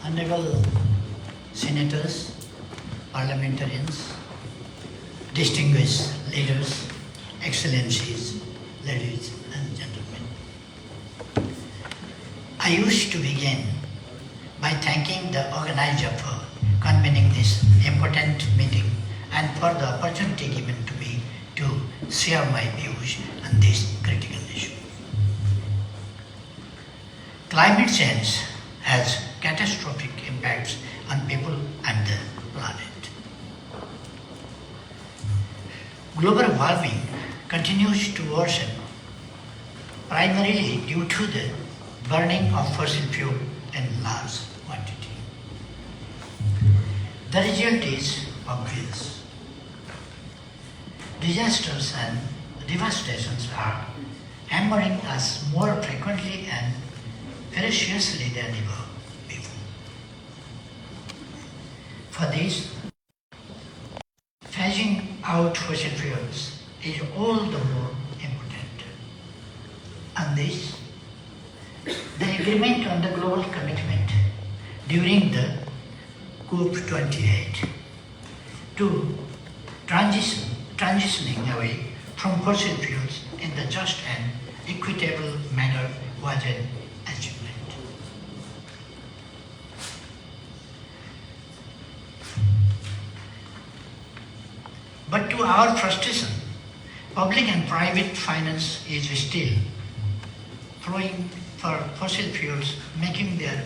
Honorable Senators, Parliamentarians, distinguished leaders, Excellencies, ladies and gentlemen. I wish to begin by thanking the organizer for convening this important meeting and for the opportunity given to me to share my views on this critical issue. Climate change has catastrophic impacts on people and the planet. Global warming continues to worsen, primarily due to the burning of fossil fuel in large quantity. The result is obvious. Disasters and devastations are hammering us more frequently and ferociously than ever before. For this, phasing out fossil fuels is all the more important. On this, the agreement on the global commitment during the COP28 to transitioning away from fossil fuels in the just and equitable manner was an achievement. But to our frustration, public and private finance is still flowing for fossil fuels, making their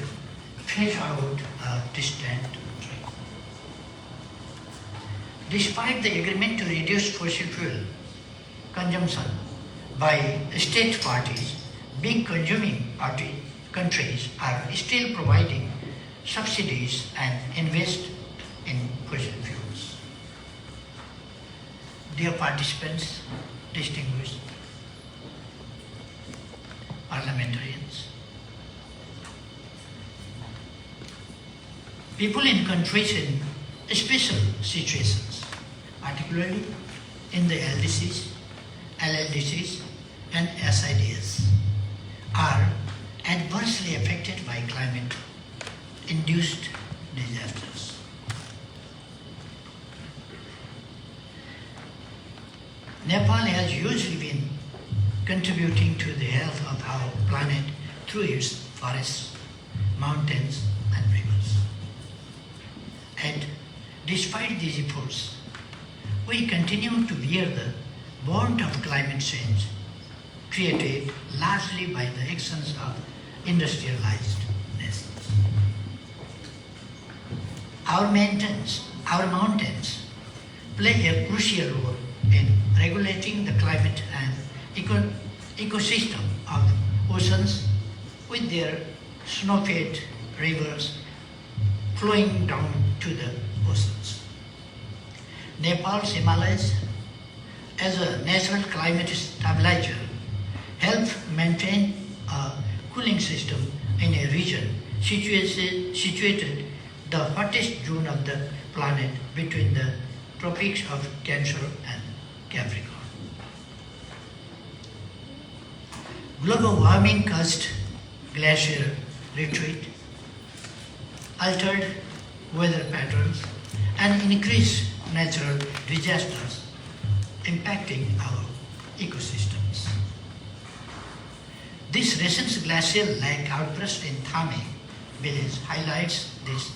phase out a distant dream. Despite the agreement to reduce fossil fuel consumption by state parties, big consuming countries are still providing subsidies and invest in fossil fuels. Dear participants, distinguished parliamentarians, people in countries in special situations, particularly in the LDCs, LLDCs, and SIDS, are adversely affected by climate-induced disasters. Nepal has usually been contributing to the health of our planet through its forests, mountains, and rivers. And despite these efforts, we continue to bear the brunt of climate change created largely by the actions of industrialized nations. Our mountains play a crucial role in regulating the climate and ecosystem of oceans with their snow-fed rivers flowing down to the oceans. Nepal's Himalayas, as a natural climate stabilizer, help maintain a cooling system in a region situated the hottest zone of the planet between the tropics of Cancer and Capricorn. Global warming caused glacier retreat, altered weather patterns, and increased natural disasters impacting our ecosystems. This recent glacial lake outburst in Thame village highlights this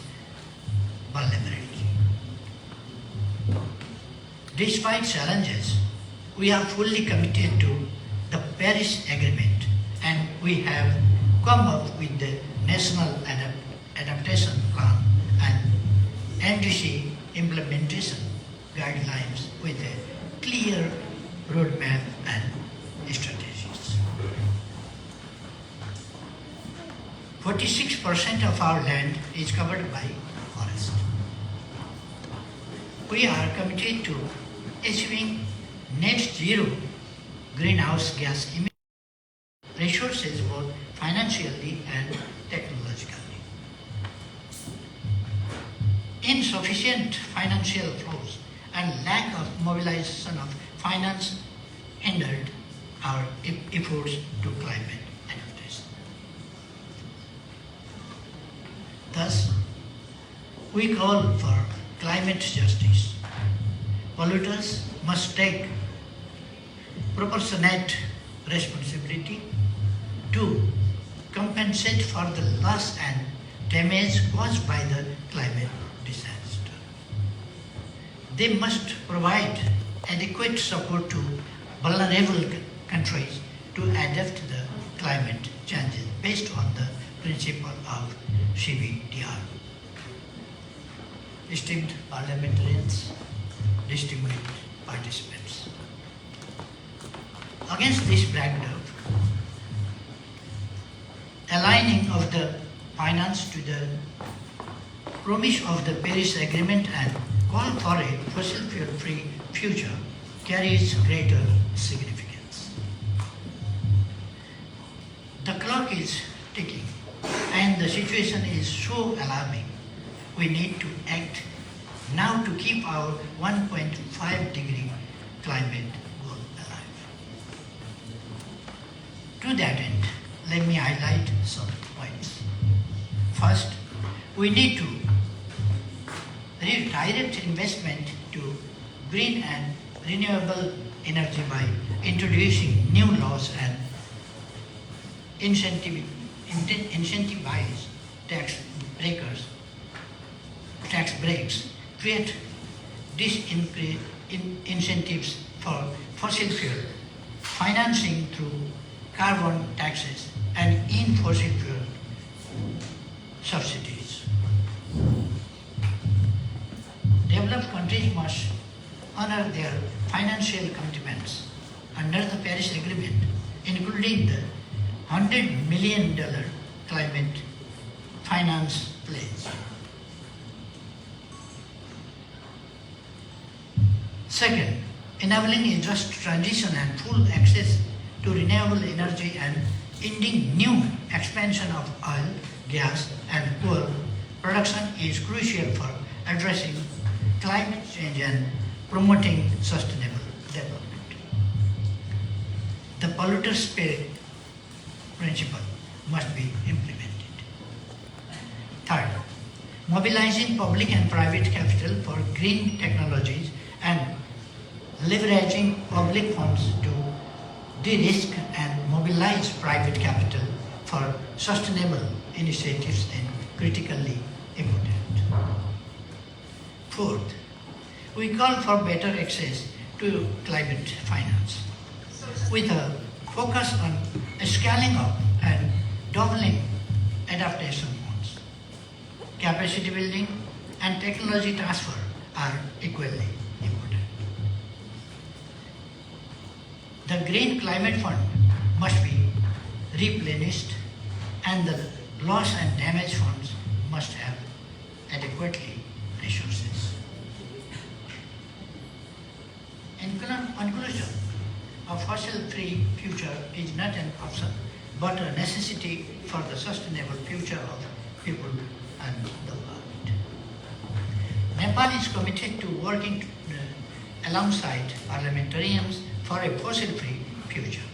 vulnerability. Despite challenges, we are fully committed to the Paris Agreement, and we have come up with the National Adaptation Plan and NDC implementation guidelines with a clear roadmap and strategies. 46% of our land is covered by forest. We are committed to achieving net zero greenhouse gas emission resources both financially and technologically. Insufficient financial flows and lack of mobilization of finance hindered our efforts to climate adaptation. Thus, We call for climate justice. Polluters must take proportionate responsibility to compensate for the loss and damage caused by the climate disaster. They must provide adequate support to vulnerable countries to adapt to the climate changes based on the principle of CBDR. Esteemed parliamentarians, distinguished participants. Against this backdrop, aligning of the finance to the promise of the Paris Agreement and call for a fossil fuel-free future carries greater significance. The clock is ticking and the situation is so alarming. We need to act now to keep our 1.5-degree climate goal alive. To that end, let me highlight some points. First, we need to redirect investment to green and renewable energy by introducing new laws and incentivize tax breaks, create disincentives for fossil fuel, financing through carbon taxes and in fossil fuel subsidies. Developed countries must honor their financial commitments under the Paris Agreement, including the $100 million climate finance pledge. Second, enabling a just transition and full access to renewable energy and ending new expansion of oil, gas and coal production is crucial for addressing climate change and promoting sustainable development. The polluter's pay principle must be implemented. Third, mobilizing public and private capital for green technologies and leveraging public funds to de-risk and mobilize private capital for sustainable initiatives is critically important. Fourth, we call for better access to climate finance with a focus on scaling up and doubling adaptation funds. Capacity building and technology transfer are equally important. The Green Climate Fund must be replenished and the loss and damage funds must have adequately resources. In conclusion, a fossil-free future is not an option but a necessity for the sustainable future of people and the world. Nepal is committed to working alongside parliamentarians for a fossil-free future.